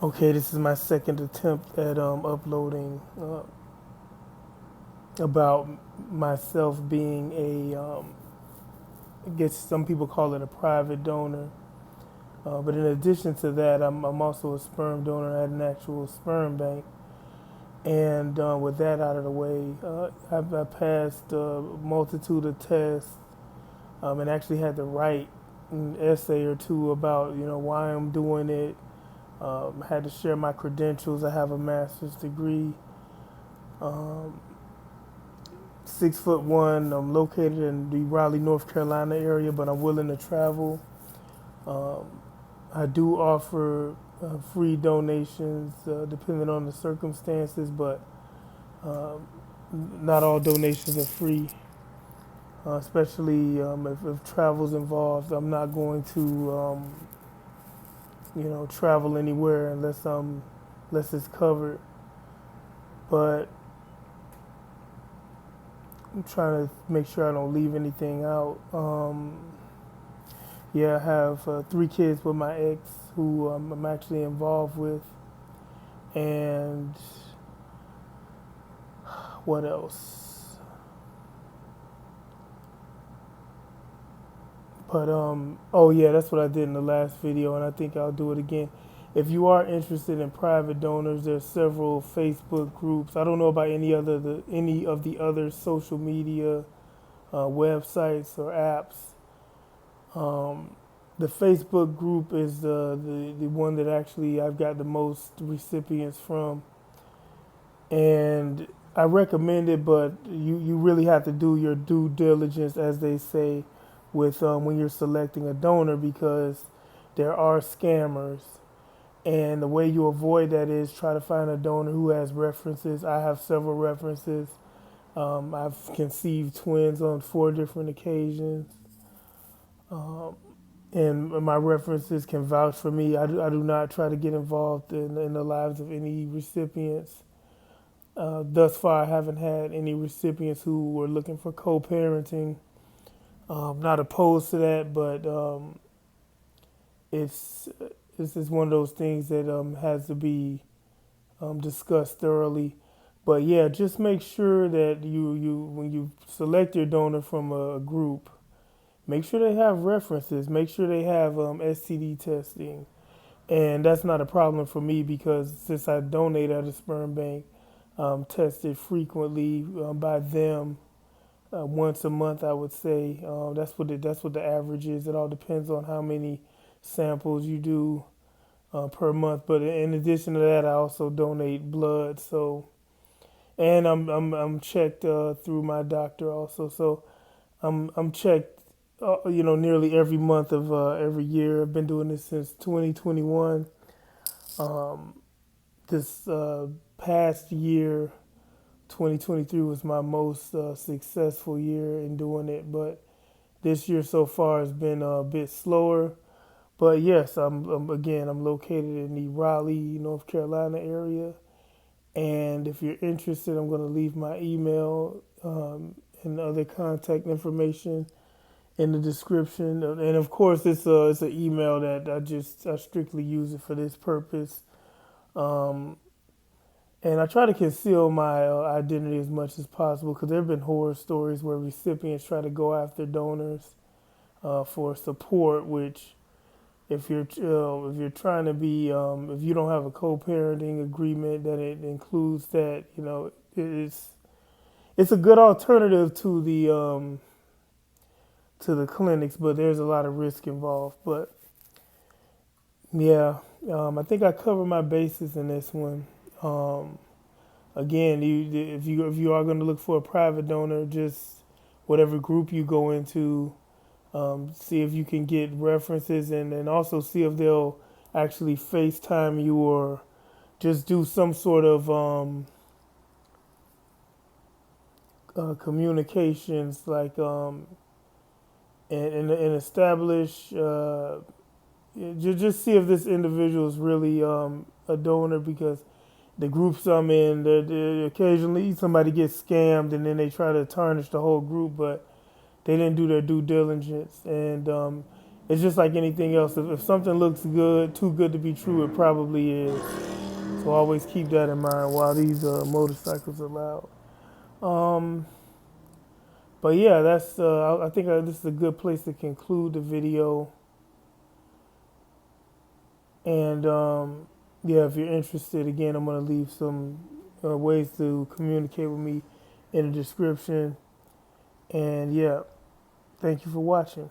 Okay, this is my second attempt at uploading about myself being I guess some people call it a private donor. But in addition to that, I'm also a sperm donor at an actual sperm bank. And with that out of the way, I passed a multitude of tests and actually had to write an essay or two about why I'm doing it. Had to share my credentials. I have a master's degree. Um, 6'1". I'm located in the Raleigh, North Carolina area, but I'm willing to travel. Um, I do offer free donations depending on the circumstances, but um, not all donations are free. Especially if travel's involved, I'm not going to travel anywhere unless it's covered. But I'm trying to make sure I don't leave anything out. Yeah, I have 3 kids with my ex, who I'm actually involved with, and what else? But oh yeah, that's what I did in the last video, and I think I'll do it again. If you are interested in private donors, there's several Facebook groups. I don't know about any of the other social media websites or apps. Um, the Facebook group is the one that actually I've got the most recipients from, and I recommend it, but you really have to do your due diligence, as they say, with when you're selecting a donor, because there are scammers. And the way you avoid that is try to find a donor who has references. I have several references. I've conceived twins on 4 different occasions. Um, and my references can vouch for me. I do not try to get involved in the lives of any recipients. Thus far, I haven't had any recipients who were looking for co-parenting. Not opposed to that, but it's it's just one of those things that has to be discussed thoroughly. But yeah, just make sure that you when you select your donor from a group, make sure they have references. Make sure they have STD testing, and that's not a problem for me because since I donate at a sperm bank, tested frequently by them once a month. I would say that's what the average is. It all depends on how many samples you do per month. But in addition to that, I also donate blood. So and I'm checked through my doctor also. So I'm checked, nearly every month of every year. I've been doing this since 2021. Um, this past year, 2023 was my most successful year in doing it, but this year so far has been a bit slower. But yes, I'm located in the Raleigh, North Carolina area. And if you're interested, I'm going to leave my email and other contact information in the description. And of course, it's an email that I strictly use it for this purpose. Um, and I try to conceal my identity as much as possible because there have been horror stories where recipients try to go after donors for support, which if you're trying to be if you don't have a co-parenting agreement that it includes that, it's a good alternative to the clinics, but there's a lot of risk involved. But yeah, I think I covered my bases in this one. Um, Again, if you are going to look for a private donor, just whatever group you go into, see if you can get references, and also see if they'll actually FaceTime you or just do some sort of communications, like and establish. Just see if this individual is really a donor, because the groups I'm in, occasionally somebody gets scammed and then they try to tarnish the whole group, but they didn't do their due diligence. And it's just like anything else. If something looks good, too good to be true, it probably is. So always keep that in mind while these motorcycles are loud. Um, but yeah, that's. I think this is a good place to conclude the video. And yeah, if you're interested, again, I'm gonna leave some ways to communicate with me in the description. And yeah, thank you for watching.